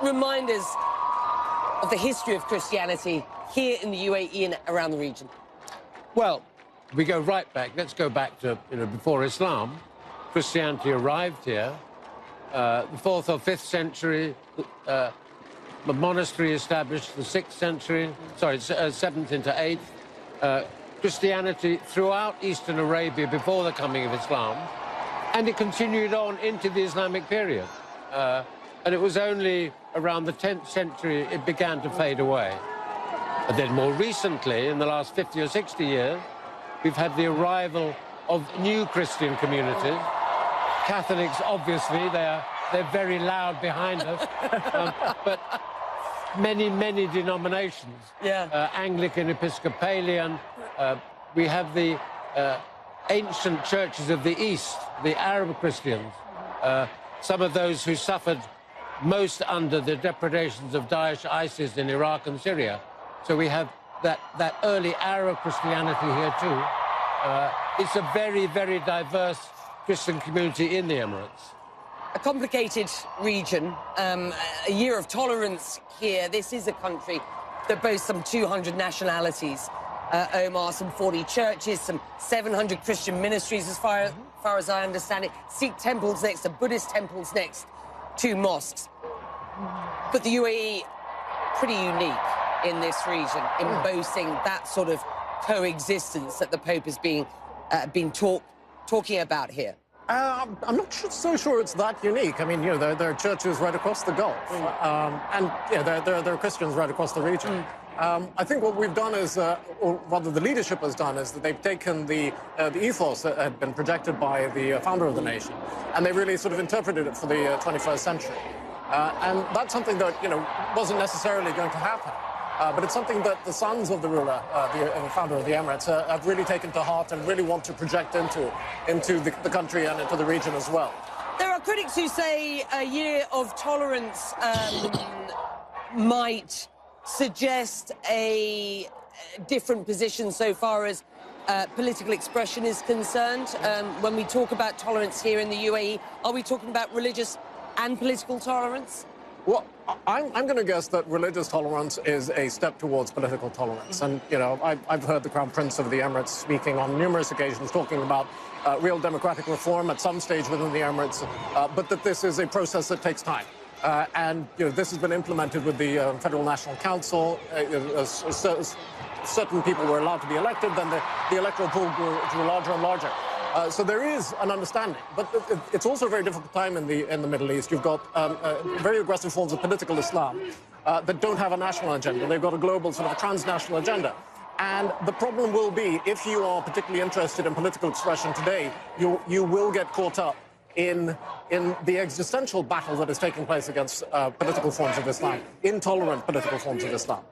remind us of the history of Christianity here in the UAE and around the region? Well, we go right back. Let's go back to, before Islam. Christianity arrived here. The 4th or 5th century, the monastery established the 6th century, sorry, 7th into 8th. Christianity throughout Eastern Arabia before the coming of Islam, and it continued on into the Islamic period. And it was only around the 10th century it began to fade away. But then more recently, in the last 50 or 60 years, we've had the arrival of new Christian communities. Catholics, obviously, they're very loud behind us, but many denominations. Yeah. Anglican, Episcopalian. We have the ancient churches of the East, the Arab Christians, some of those who suffered most under the depredations of Daesh, ISIS in Iraq and Syria. So we have that early Arab Christianity here too. It's a very diverse Christian community in the Emirates. A complicated region, a year of tolerance here. This is a country that boasts some 200 nationalities. Omar, some 40 churches, some 700 Christian ministries as far as I understand it. Sikh temples next to Buddhist temples next to mosques. But the UAE, pretty unique in this region in boasting that sort of coexistence that the Pope has been talking about here. I'm not so sure it's that unique. I mean, there are churches right across the Gulf, and there are Christians right across the region. I think what we've done is, or rather the leadership has done, is that they've taken the ethos that had been projected by the founder of the nation, and they really sort of interpreted it for the 21st century. And that's something that, wasn't necessarily going to happen. But it's something that the sons of the ruler, the founder of the Emirates, have really taken to heart and really want to project into the country and into the region as well. There are critics who say a year of tolerance might suggest a different position so far as political expression is concerned. When we talk about tolerance here in the UAE, are we talking about religious and political tolerance? Well, I'm going to guess that religious tolerance is a step towards political tolerance. And, I've heard the Crown Prince of the Emirates speaking on numerous occasions, talking about real democratic reform at some stage within the Emirates, but that this is a process that takes time. And, this has been implemented with the Federal National Council. Certain people were allowed to be elected, then the electoral pool grew larger and larger. So there is an understanding, but it's also a very difficult time in the Middle East. You've got very aggressive forms of political Islam that don't have a national agenda. They've got a global sort of transnational agenda. And the problem will be, if you are particularly interested in political expression today, you will get caught up in the existential battle that is taking place against political forms of Islam, intolerant political forms of Islam.